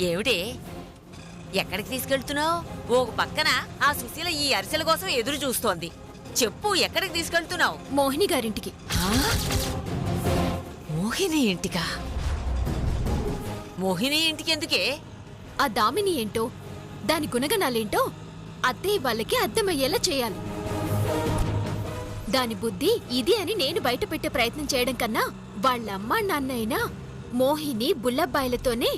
ఏమిటి ఎక్కడికి తీసుకెళ్తున్నావు? ఓ పక్కన ఆ సుశీల ఈ అరిసెల కోసం ఎదురు చూస్తోంది. చెప్పు, ఎక్కడికి తీసుకెళ్తున్నావు? మోహిని గారింటికి. మోహిని ఇంటికా? మోహిని ఇంటికి ఎందుకే? ఆ దామిని ఏంటో, దాని గుణగణాలేంటో అత్తయ్య వాళ్ళకి అర్థమయ్యేలా చేయాలి. దాని బుద్ధి ఇది అని నేను బయట పెట్టే ప్రయత్నం చేయడం కన్నా వాళ్ళమ్మ నాన్న అయినా మోహిని బుల్లబ్బాయిలతోనే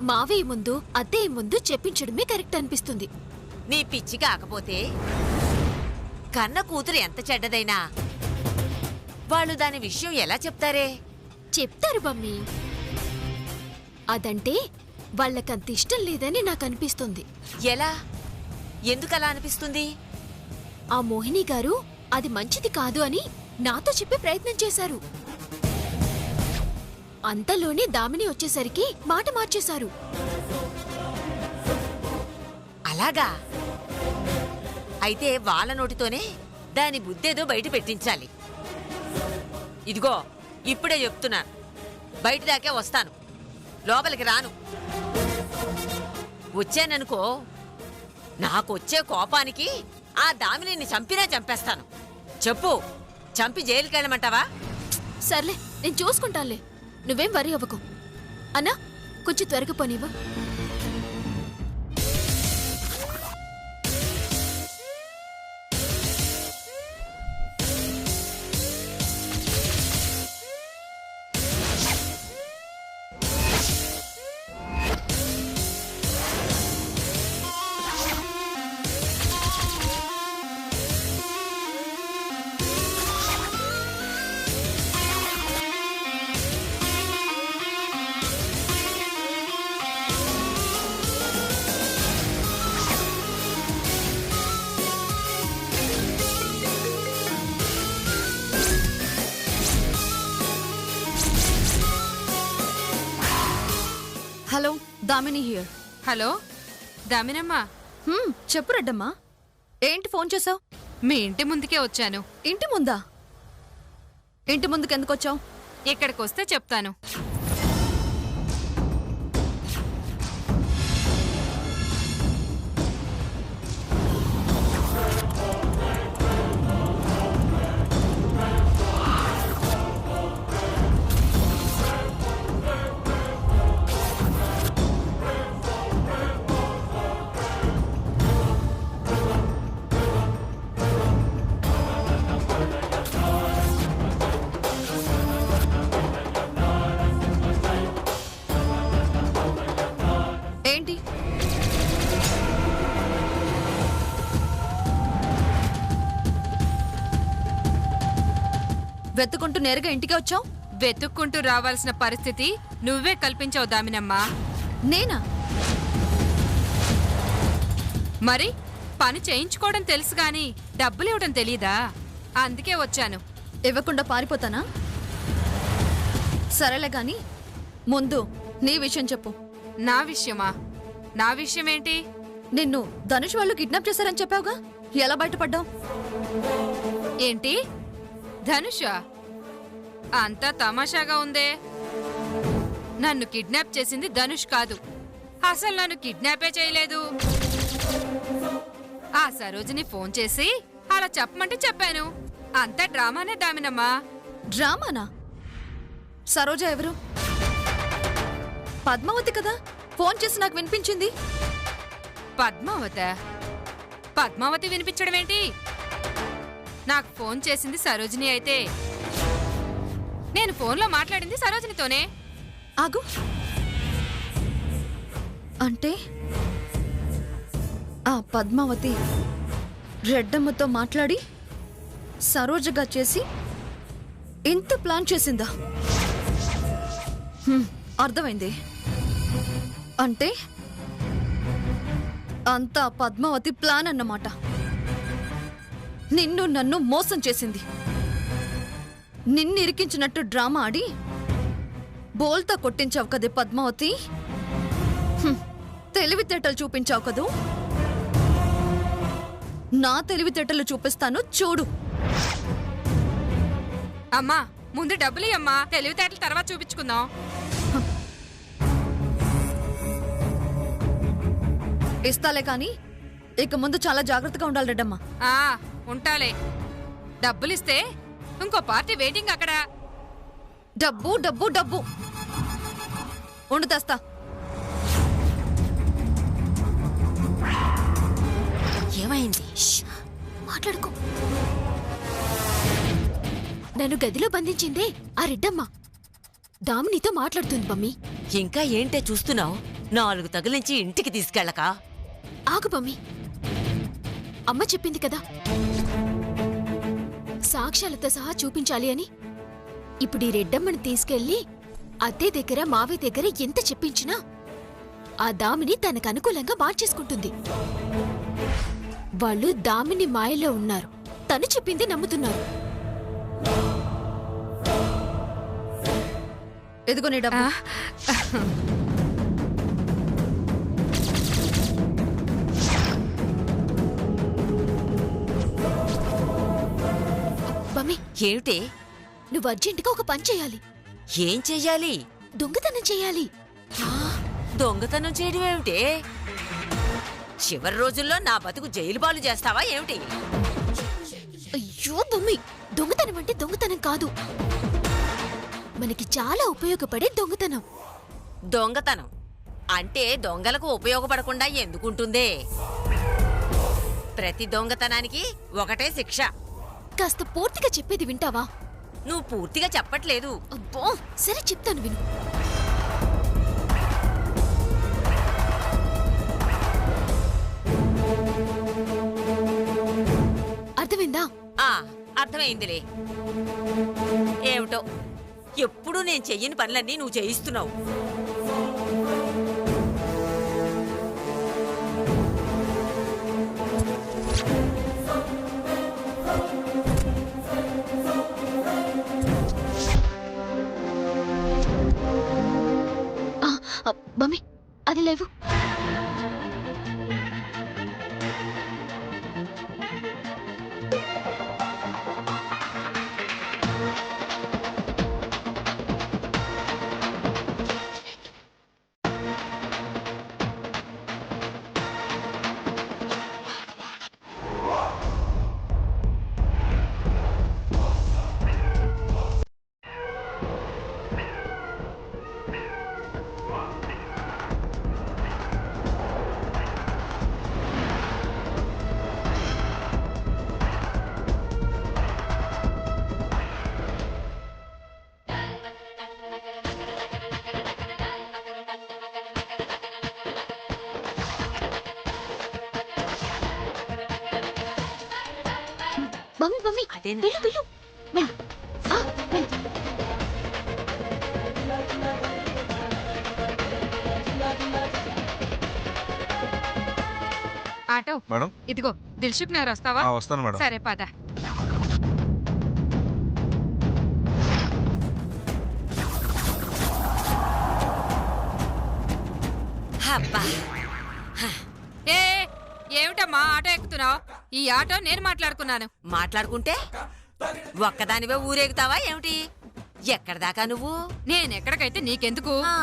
మావయ్య ముందు అత్తయ్య ముందు చెప్పించడమే కరెక్ట్ అనిపిస్తుంది. నీ పిచ్చి కాకపోతే కన్న కూతురు ఎంత చెడ్డదైనా వాళ్ళు దాని విషయం ఎలా చెప్తారే? చెప్తారు మమ్మీ. అదంటే వాళ్ళకంత ఇష్టం లేదని నాకు అనిపిస్తుంది. ఎలా? ఎందుకలా అనిపిస్తుంది? ఆ మోహిని గారు అది మంచిది కాదు అని నాతో చెప్పే ప్రయత్నం చేశారు. అంతలోనే దామిని వచ్చేసరికి మాట మార్చేశారు. అలాగా? అయితే వాళ్ళ నోటితోనే దాని బుద్ధేదో బయట పెట్టించాలి. ఇదిగో ఇప్పుడే చెప్తున్నా, బయట దాకే వస్తాను, లోపలికి రాను. వచ్చాననుకో, నాకొచ్చే కోపానికి ఆ దామిని చంపినా చంపేస్తాను. చెప్పు, చంపి జైలుకి వెళ్ళమంటావా? సర్లే, నేను చూసుకుంటానులే, నువ్వేం వరి అవ్వకు. అన్నా, కొంచెం త్వరగా పోనివ్వు. Hello, Damini here. హలో దామినమ్మా. చెప్పు రెడ్డమ్మా, ఏంటి ఫోన్ చేసావు? మీ ఇంటి ముందుకే వచ్చాను. ఇంటి ముందా? ఇంటి ముందుకు ఎందుకు వచ్చావు? ఇక్కడికి వస్తే చెప్తాను. ఏంటి? వెతుకుంటూ నేరుగా ఇంటికి వచ్చావు? వెతుక్కుంటూ రావాల్సిన పరిస్థితి నువ్వే కల్పించావు దామినమ్మా. నేనా? మరి పని చేయించుకోవడం తెలుసు గాని డబ్బులు ఇవ్వడం తెలీదా? అందుకే వచ్చాను. ఇవ్వకుండా పారిపోతానా? సరేలే గాని ముందు నీ విషయం చెప్పు. నా విషయమా? నా విషయం ఏంటి? నిన్ను ధనుష్ వాళ్ళు కిడ్నాప్ చేశారని చెప్పావుగా, ఎలా బయటపడ్డావు? ఏంటి? ధనుషా? అంతా తమాషాగా ఉందే. నన్ను కిడ్నాప్ చేసింది ధనుష్ కాదు. అసలు నన్ను కిడ్నాపే చేయలేదు. ఆ సరోజిని ఫోన్ చేసి అలా చెప్పమంటే చెప్పాను. అంతా డ్రామానే దామినమ్మా. డ్రామానా? సరోజ ఎవరు? పద్మావతి కదా ఫోన్ చేసి నాకు వినిపించింది. పద్మావతి వినిపించడం ఏంటి? నాకు ఫోన్ చేసింది సరోజిని అయితే నేను ఫోన్లో మాట్లాడింది సరోజినితోనే. ఆగు, అంటే ఆ పద్మావతి రెడ్డమ్మతో మాట్లాడి సరోజగా చేసి ఇంత ప్లాన్ చేసిందా? అర్థమైంది. అంటే అంతా పద్మావతి ప్లాన్ అన్నమాట. నిన్ను నన్ను మోసం చేసింది. నిన్ను ఇరికించినట్టు డ్రామా ఆడి బోల్తా కొట్టించావు కదే పద్మావతి. తెలివితేటలు చూపించావు కదూ. నా తెలివితేటలు చూపిస్తాను చూడు. అమ్మా, ముందు డబ్బులు అమ్మా, తెలివితేటలు తర్వాత చూపించుకుందాం. ఇస్తాలే కానీ ఇక ముందు చాలా జాగ్రత్తగా ఉండాలి రెడ్డమ్మ. ఆ ఉంటాలే. డబ్బులిస్తే ఇంకో పార్టీ వెయిటింగ్ అక్కడ. డబ్బు డబ్బు డబ్బు ఉండు తెస్తా. ఏమైంది? మాట్లాడుకో. నన్ను గదిలో బంధించిందే ఆ రెడ్డమ్మ. దామినితో మాట్లాడుతుంది మమ్మీ. ఇంకా ఏంటే చూస్తున్నావు? 4 తగిలించి ఇంటికి తీసుకెళ్ళక. ఆగు మమ్మీ, అమ్మ చెప్పింది కదా సాక్ష్యాలతో సహా చూపించాలి అని. ఇప్పుడు ఈ రెడ్డమ్మని తీసుకెళ్లి అత్తే దగ్గర మావయ్య దగ్గర ఎంత చెప్పించినా ఆ దామిని తనకు అనుకూలంగా మార్చేసుకుంటుంది. వాళ్ళు దామిని మాయలో ఉన్నారు, తను చెప్పింది నమ్ముతున్నారు. ఎదుగో నీ డబ్బు. మమ్మీ, ఏమిటి? నువ్వు అర్జెంటుగా ఒక పని చేయాలి. ఏం చెయ్యాలి? దొంగతనం చేయాలి. దొంగతనం చేయడం ఏమిటి? చివరి రోజుల్లో నా బతుకు జైలు పాలు చేస్తావా ఏమిటి? అయ్యో మమ్మీ, దొంగతనం అంటే దొంగతనం కాదు, మనకి చాలా ఉపయోగపడే దొంగతనం. దొంగతనం అంటే దొంగలకు ఉపయోగపడకుండా ఎందుకుంటుందే? ప్రతి దొంగతనానికి ఒకటే శిక్ష. కాస్త పూర్తిగా చెప్పేది వింటావా? నువ్వు పూర్తిగా చెప్పట్లేదు. అబ్బో, సరే చెప్తాను విను. అర్థమైందా? ఆ అర్థమైందిలే. ఏమిటో ఎప్పుడు నేను చెయ్యని పనులన్నీ నువ్వు చేయిస్తున్నావు. మమ్మీ, అది లేవు. మమ్మీ మమ్మీ, అదేనా? వెళ్ళు వెళ్ళు వెళ్ళు. వెళ్ళు. ఆటో మేడం ఇదిగో దిల్సుఖ్ నగర్ వస్తావా? వస్తాను మేడం. సరే పద. అబ్బా, ఏ ఏమిటమ్మా ఆటో ఎక్కుతున్నావు? ఈ ఆటో నేను మాట్లాడుకున్నాను. మాట్లాడుకుంటే ఒక్కదానివే ఊరేగుతావా ఏమిటి? ఎక్కడ దాకా నువ్వు? నేనెక్కడికైతే నీకెందుకు? ఆ,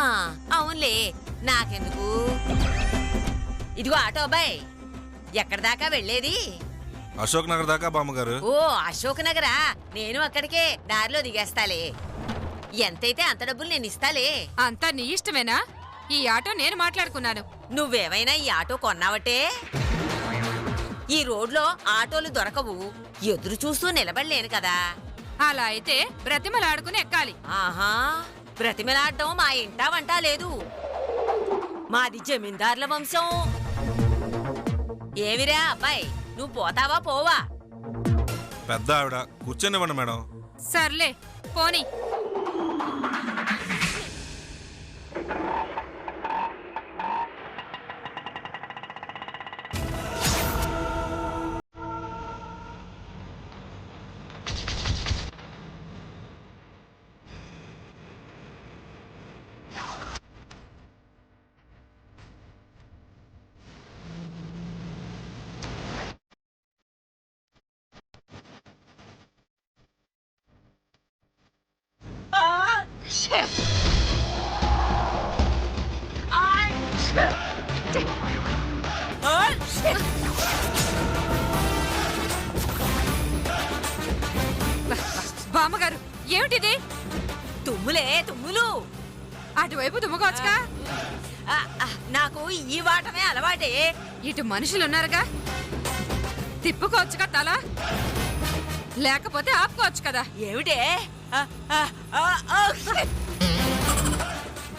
అవునులే, నాకెందుకు? ఇదిగో ఆటో అబ్బాయి, ఎక్కడ దాకా వెళ్ళేది? అశోక్ నగర్ దాకా బామ్మగారు. ఓ అశోక్ నగరా? నేను అక్కడికే దారిలో దిగేస్తాలే. ఎంతైతే అంత డబ్బులు నేను ఇస్తాలే. అంతా నీ ఇష్టమేనా? ఈ ఆటో నేను మాట్లాడుకున్నాను. నువ్వేమైనా ఈ ఆటో కొన్నావటే? ఈ రోడ్లో ఆటోలు దొరకవు, ఎదురు చూస్తూ నిలబడలేను కదా. అలా అయితే బ్రతిమలాడుకుని ఎక్కాలి. ఆహా, బ్రతిమలాడటం మా ఇంటా వంట లేదు. మాది జమీందార్ల వంశం. ఏమిరా అబ్బాయి, నువ్వు పోతావా పోవా? పెద్ద ఆవిడ కూర్చొనివ్వండి మేడం. సర్లే పోనీ. బామ్మగారు ఏమిటిది? తుమ్ములే తుమ్ములు. అటువైపు తుమ్మకొచ్చుగా. నాకు ఈ వాటమే అలవాటే. ఇటు మనుషులున్నారుగా, తిప్పుకోవచ్చుగా తల, లేకపోతే ఆపుకోవచ్చు కదా. ఏమిటే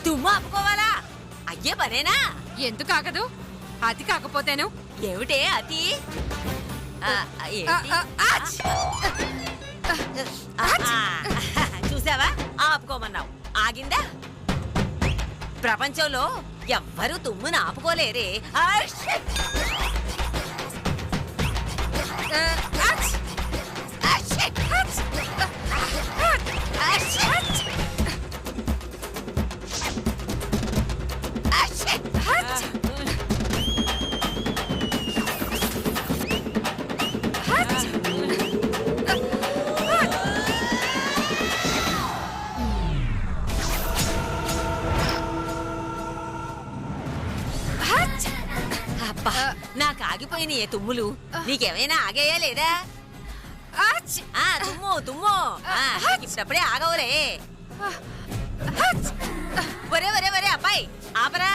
తుమ్ము ఆపుకోవాలా? అయ్యే పనేనా? ఎందుకు ఆగదు? అది కాకపోతేను. ఏమిటే అతి? చూసావా, ఆపుకోమన్నావు, ఆగిందా? ప్రపంచంలో ఎవ్వరూ తుమ్మును ఆపుకోలేరే. అబ్బా, నాకు ఆగిపోయిన ఏ తుమ్ములు నీకేమైనా ఆగాయా లేదా? తుమ్ము తుమ్ము, ఇప్పుడప్పుడే ఆగవులే. ఒరే ఒరే ఒరే అబ్బాయి, ఆపరా,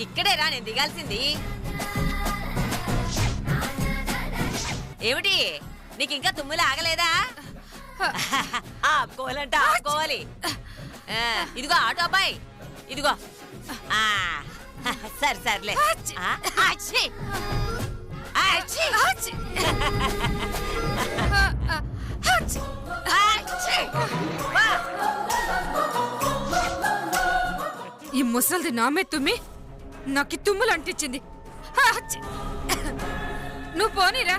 ఇక్కడేరా నేను దిగాల్సింది. ఏమిటి, నీకు ఇంకా తుమ్ములు ఆగలేదా? ఆపుకోవాలంటే ఆపుకోవాలి. ఇదిగో ఆటో అబ్బాయి, ఇదిగో. సరే సర్లే. ఈ ముసలిది నామే తుమ్మి నాకు తుమ్ములు అంటించింది. నువ్వు పోనీరా.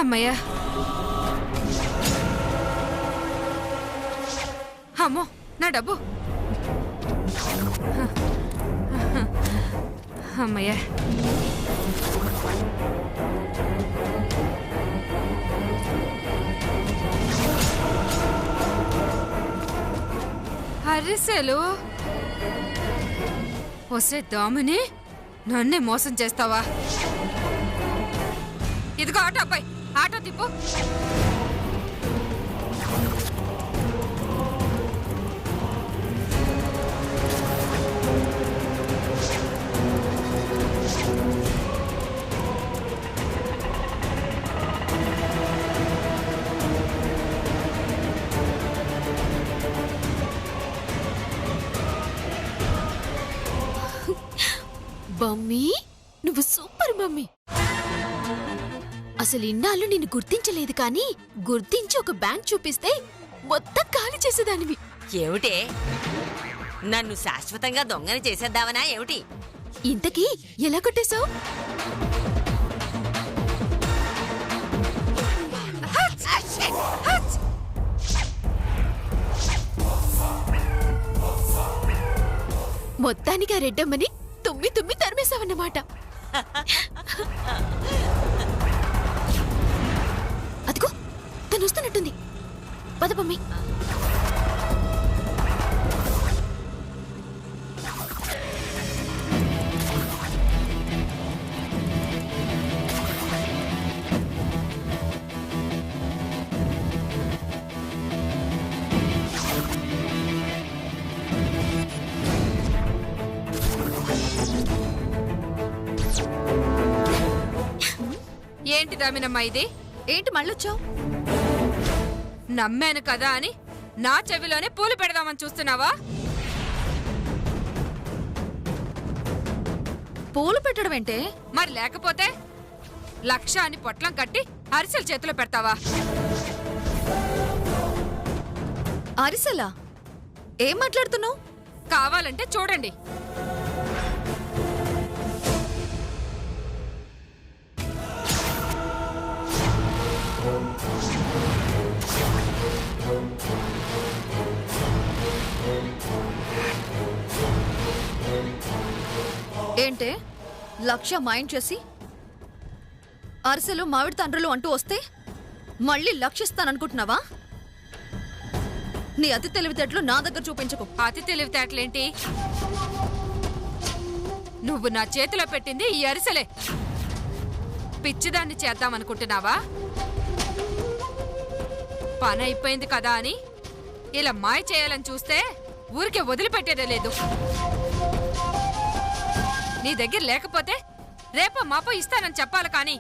అమ్మయ్యా, అమ్మో నా డబ్బు. అమ్మయ్యా, అరిసెలు వస్తే దాముని నన్నే మోసం చేస్తావా? ఇదిగో ఆటో అబ్బాయి, ఆటో తిప్పు. మమ్మీ, నువ్వు సూపర్ మమ్మీ. అసలు ఇన్నాళ్ళు నిన్ను గుర్తించలేదు కానీ గుర్తించి ఒక బ్యాంక్ చూపిస్తే మొత్తం ఖాళీ చేసేదానివి. ఏమిటే, నన్ను శాశ్వతంగా దొంగని చేసేద్దావనా ఏమిటి? ఇంతకీ ఎలా కొట్టేశావు? మొత్తానికి ఆ రెడ్డమ్మని తుమ్మి తుమ్మి తరిమేశావన్నమాట. అదిగో తను వస్తున్నట్టుంది. పద మమ్మీ. ఏంటి దామినమ్మా ఇది? ఏంటి మళ్ళొచ్చావు? నమ్మాను కదా అని నా చెవిలోనే పూలు పెడదామని చూస్తున్నావా? పూలు పెట్టడం ఏంటే? మరి లేకపోతే 1,00,000 అని పొట్లం కట్టి అరిసెలు చేతిలో పెడతావా? అరిసెలా? ఏం మాట్లాడుతున్నావు? కావాలంటే చూడండి. ఏంటే 1,00,000 మైండ్ చేసి అరిసెలు మామిడి తండ్రులు అంటూ వస్తే మళ్ళీ లక్షిస్తాననుకుంటున్నావా? నీ అతి తెలివితేటలు నా దగ్గర చూపించకు. అతి తెలివితేటలేంటి? నువ్వు నా చేతిలో పెట్టింది ఈ అరిసెలే. పిచ్చిదాన్ని చేద్దామనుకుంటున్నావా? పని అయిపోయింది కదా అని ఇలా మాయ చేయాలని చూస్తే ఊరికే వదిలిపెట్టేదే లేదు. నీ దగ్గర లేకపోతే రేపో మాపో ఇస్తానని చెప్పాలి కానీ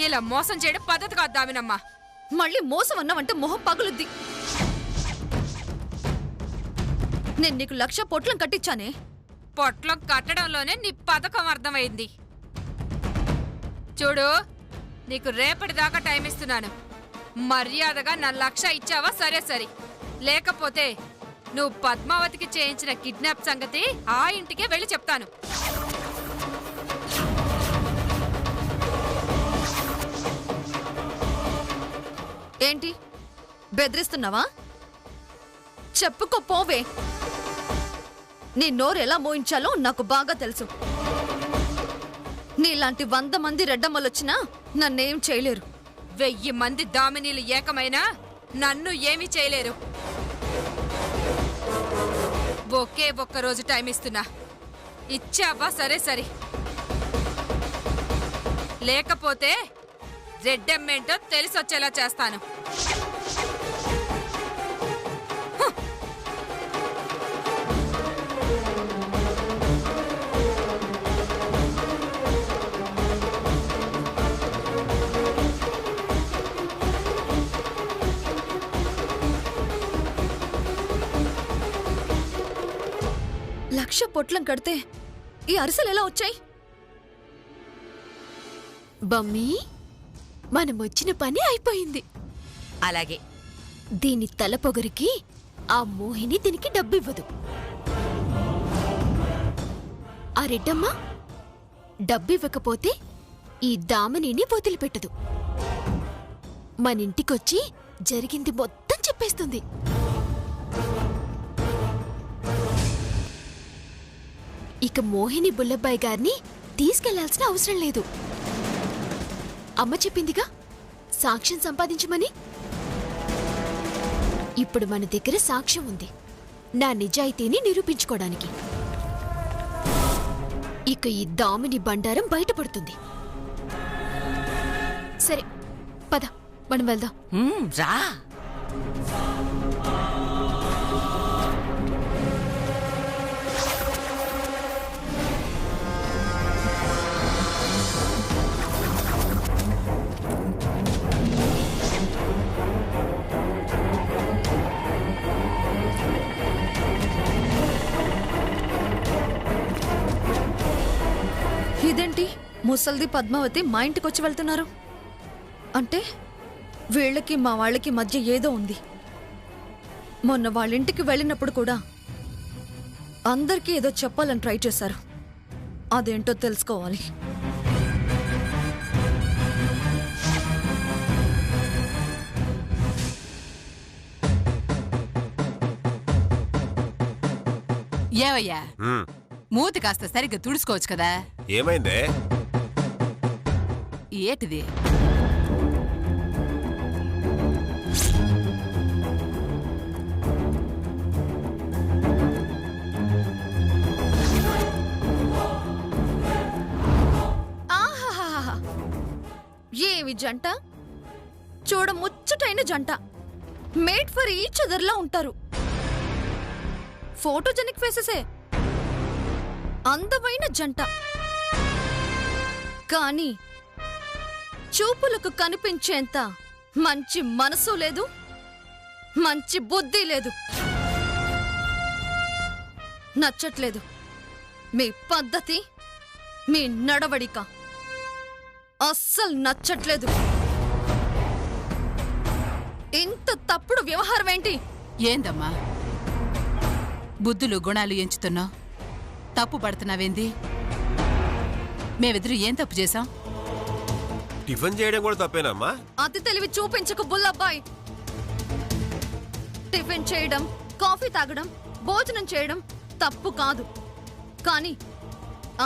ఇలా మోసం చేయడం పద్ధతి కాదు దామినమ్మా. మళ్ళీ మోసం అన్నావంటే మొహం పగులుద్ది. నేను నీకు 1,00,000 పొట్లం కట్టించానే. పొట్లం కట్టడంలోనే నీ పథకం అర్థమైంది. చూడు, నీకు రేపటిదాకా టైం ఇస్తున్నాను. మర్యాదగా నా 1,00,000 ఇచ్చావా సరే సరి, లేకపోతే నువ్వు పద్మావతికి చేయించిన కిడ్నాప్ సంగతి ఆ ఇంటికే వెళ్ళి చెప్తాను. ఏంటి బెదిరిస్తున్నావా? చెప్పుకో పోవే. నీ నోరు ఎలా మోయించాలో నాకు బాగా తెలుసు. నీలాంటి 100 మంది రెడ్డమ్మలొచ్చినా నన్నేం చేయలేరు. 1000 మంది దామినీలు ఏకమైనా నన్ను ఏమీ చేయలేరు. ఒకే ఒక్క రోజు టైం ఇస్తున్నా. ఇచ్చావా సరే సరి, లేకపోతే రెడ్డమ్మేంటో తెలిసొచ్చేలా చేస్తాను. లక్ష పొట్లం కడితే ఈ అరిసెలు ఎలా వచ్చాయి? బమ్మీ, మనమొచ్చిన పని అయిపోయింది. అలాగే దీని తల పొగరికి ఆ మోహిని దీనికి డబ్బివ్వదు. ఆ రెడ్డమ్మ డబ్బివ్వకపోతే ఈ దామనిని వదిలిపెట్టదు. మనింటికొచ్చి జరిగింది మొత్తం చెప్పేస్తుంది. ఇక మోహిని బుల్లబ్బాయి గారిని తీసుకెళ్లాల్సిన అవసరం లేదు. అమ్మ చెప్పిందిగా సాక్ష్యం సంపాదించమని. ఇప్పుడు మన దగ్గర సాక్ష్యం ఉంది నా నిజాయితీని నిరూపించుకోవడానికి. ఇక ఈ దామిని బండారం బయటపడుతుంది. సరే పద, మనం వెళ్దాం. రా. ఇదేంటి ముసల్ది పద్మావతి మా ఇంటికొచ్చి వెళ్తున్నారు? అంటే వీళ్ళకి మా వాళ్ళకి మధ్య ఏదో ఉంది. మొన్న వాళ్ళింటికి వెళ్ళినప్పుడు కూడా అందరికీ ఏదో చెప్పాలని ట్రై చేశారు. అదేంటో తెలుసుకోవాలి. ఏవయ్యా, మూతి కాస్త సరిగ్గా తుడుచుకోవచ్చు కదా. ఏమైందే? ఏటిది? ఆహాహాహా, ఏవి జంట! చూడ ముచ్చటైన జంట. మేడ్ ఫర్ ఈచ్ అదర్ లా ఉంటారు. ఫోటోజెనిక్ ఫేసెసే, అందమైన జంట. కానీ చూపులకు కనిపించేంత మంచి మనసు లేదు, మంచి బుద్ధి లేదు. నచ్చట్లేదు మీ పద్ధతి, మీ నడవడిక అస్సలు నచ్చట్లేదు. ఇంత తప్పుడు వ్యవహారం ఏంటి? ఏందమ్మా బుద్ధులు గుణాలు ఎంచుతున్నావు? తప్పు పడుతున్నావేంది? మేమిద్దరు ఏం తప్పు చేశాం? టిఫిన్ చేయడం కూడా తప్పేనమ్మా? అతి తెలివి చూపించకు బుల్లబ్బాయ్. టిఫిన్ చేయడం, కాఫీ తాగడం, భోజనం చేయడం తప్పు కాదు. కానీ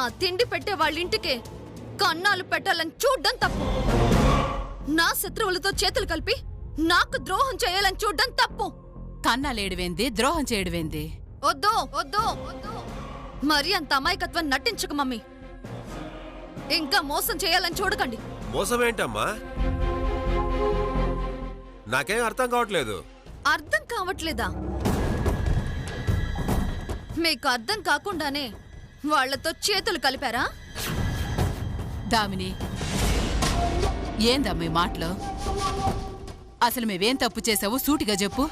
ఆ తిండి పెట్టే వాళ్ళింటికే కన్నాలు పెట్టాలని చూడ్డం తప్పు. నా శత్రువులతో చేతులు కలిపి నాకు ద్రోహం చేయాలని చూడ్డం తప్పు. కన్నాలేడువేంది ద్రోహం చేయడువేంది? వద్దు వద్దు మరి అంత అమాయకత్వం నటించకు మమ్మీ. ఇంకా మోసం చేయాలని చూడకండి. మోసం ఏంటమ్మా? నాకేం అర్థం కావట్లేదు. అర్థం కావట్లేదా? మీకు అర్థం కాకుండానే వాళ్లతో చేతులు కలిపారా? దామిని, ఏందమ్మా ఈ మాటలు? అసలు మేవేం తప్పు చేసావో సూటిగా చెప్పు.